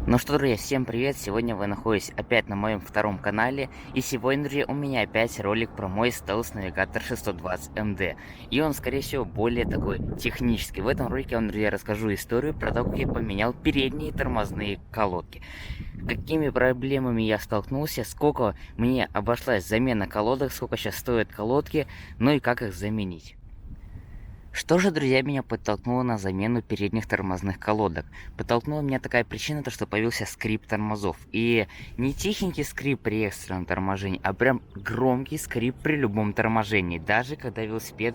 Ну что, друзья, всем привет! Сегодня вы находитесь опять на моем втором канале. И сегодня, друзья, у меня опять ролик про мой стелс-навигатор 620 МД. И он, скорее всего, более такой технический. В этом ролике я вам, друзья, расскажу историю про то, как я поменял передние тормозные колодки. Какими проблемами я столкнулся, сколько мне обошлась замена колодок, сколько сейчас стоят колодки, ну и как их заменить. Что же, друзья, меня подтолкнуло на замену передних тормозных колодок? Подтолкнула меня такая причина, то что появился скрип тормозов. И не тихенький скрип при экстренном торможении, а прям громкий скрип при любом торможении. Даже когда велосипед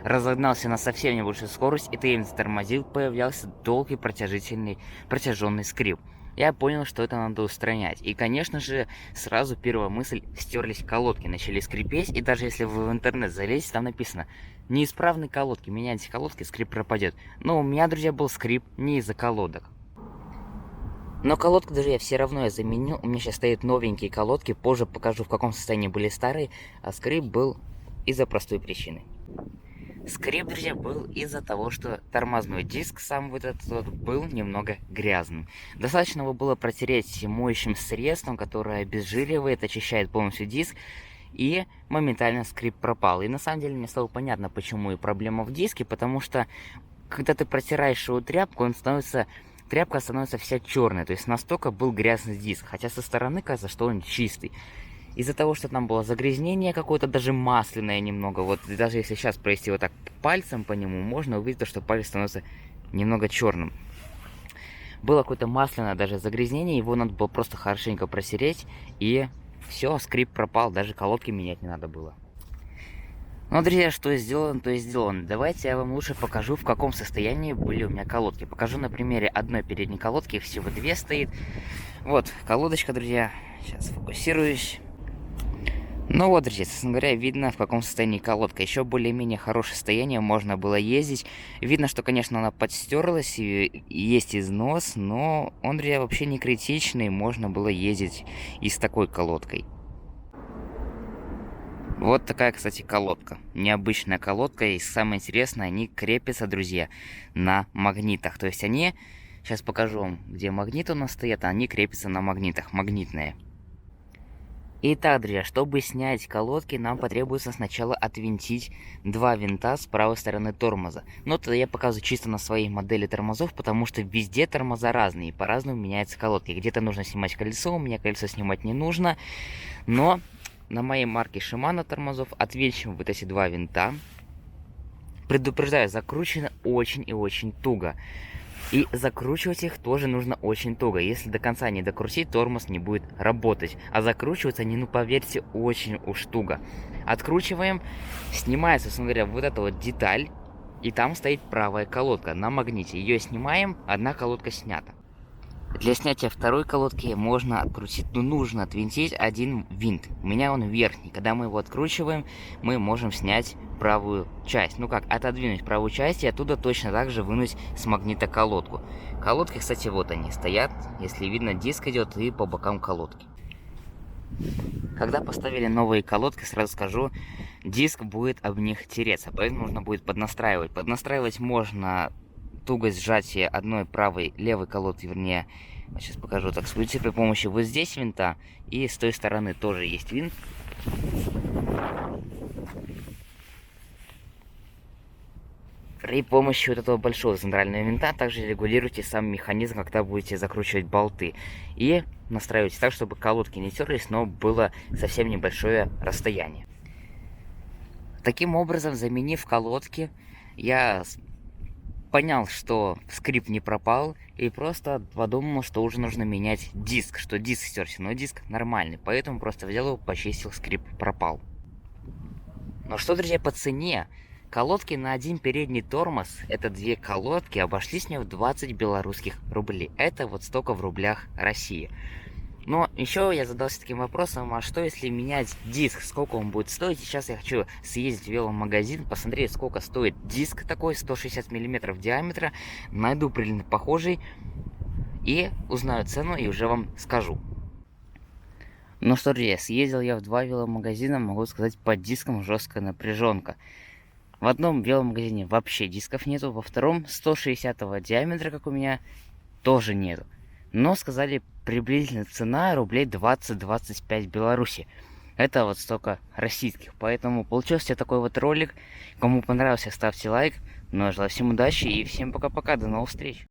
разогнался на совсем небольшую скорость, и ты им затормозил, появлялся долгий протяженный скрип. Я понял, что это надо устранять. И, конечно же, сразу первая мысль: стерлись колодки, начали скрипеть. И даже если вы в интернет залезете, там написано: неисправные колодки, меняйте колодки, скрип пропадет. Но у меня, друзья, был скрип не из-за колодок. Но колодку, друзья, все равно я заменил. У меня сейчас стоят новенькие колодки. Позже покажу, в каком состоянии были старые. А скрип был из-за простой причины. Скрип, друзья, был из-за того, что тормозной диск сам вот этот вот был немного грязным. Достаточно его было протереть моющим средством, которое обезжиривает, очищает полностью диск, и моментально скрип пропал. И на самом деле мне стало понятно, почему и проблема в диске, потому что когда ты протираешь его тряпку, тряпка становится вся черная, то есть настолько был грязный диск, хотя со стороны кажется, что он чистый. Из-за того, что там было загрязнение какое-то, даже масляное немного, вот даже если сейчас провести вот так пальцем по нему, можно увидеть, что палец становится немного черным. Было какое-то масляное даже загрязнение, его надо было просто хорошенько протереть, и все, скрип пропал, даже колодки менять не надо было. Ну, друзья, что сделано, то и сделано. Давайте я вам лучше покажу, в каком состоянии были у меня колодки. Покажу на примере одной передней колодки, их всего две стоит. Вот, колодочка, друзья, сейчас фокусируюсь. Ну вот, друзья, собственно говоря, видно, в каком состоянии колодка. Еще более-менее хорошее состояние, можно было ездить. Видно, что, конечно, она подстерлась и есть износ, но он, друзья, вообще не критичный, можно было ездить и с такой колодкой. Вот такая, кстати, колодка. Необычная колодка, и самое интересное, они крепятся, друзья, на магнитах. То есть они, сейчас покажу вам, где магниты у нас стоят, они крепятся на магнитах, магнитные. Итак, друзья, чтобы снять колодки, нам потребуется сначала отвинтить два винта с правой стороны тормоза. Но это я показываю чисто на своей модели тормозов, потому что везде тормоза разные, и по-разному меняются колодки. Где-то нужно снимать колесо, у меня колесо снимать не нужно. Но на моей марке Shimano тормозов отвинчиваем вот эти два винта. Предупреждаю, закручено очень и очень туго. И закручивать их тоже нужно очень туго. Если до конца не докрутить, тормоз не будет работать. А закручиваться они, ну поверьте, очень уж туго. Откручиваем, снимается, собственно говоря, вот эта вот деталь. И там стоит правая колодка на магните. Ее снимаем, одна колодка снята. Для снятия второй колодки можно открутить, ну нужно отвинтить один винт. У меня он верхний. Когда мы его откручиваем, мы можем снять правую часть. Ну как, отодвинуть правую часть и оттуда точно так же вынуть с магнита колодку. Колодки, кстати, вот они стоят. Если видно, диск идет и по бокам колодки. Когда поставили новые колодки, сразу скажу, диск будет об них тереться, поэтому нужно будет поднастраивать. Поднастраивать можно тугость сжатия одной правой, левой колодки, вернее, сейчас покажу так, сводите при помощи вот здесь винта, и с той стороны тоже есть винт. При помощи вот этого большого центрального винта также регулируйте сам механизм, когда будете закручивать болты. И настраивайте так, чтобы колодки не терлись, но было совсем небольшое расстояние. Таким образом, заменив колодки, я понял, что скрип не пропал, и просто подумал, что уже нужно менять диск, что диск стерся, но диск нормальный, поэтому просто взял его, почистил, скрип пропал. Но что, друзья, по цене? Колодки на один передний тормоз, это две колодки, обошлись мне в 20 белорусских рублей. Это вот столько в рублях России. Но еще я задался таким вопросом, а что если менять диск, сколько он будет стоить? Сейчас я хочу съездить в веломагазин, посмотреть, сколько стоит диск такой, 160 мм диаметра, найду примерно похожий и узнаю цену и уже вам скажу. Ну что, друзья, съездил я в два веломагазина, могу сказать, по дискам жесткая напряженка. В одном веломагазине вообще дисков нету, во втором 160 диаметра, как у меня, тоже нету. Но сказали приблизительно цена рублей 20-25 Беларуси. Это вот столько российских. Поэтому получился такой вот ролик. Кому понравился, ставьте лайк. Ну а желаю всем удачи и всем пока-пока. До новых встреч.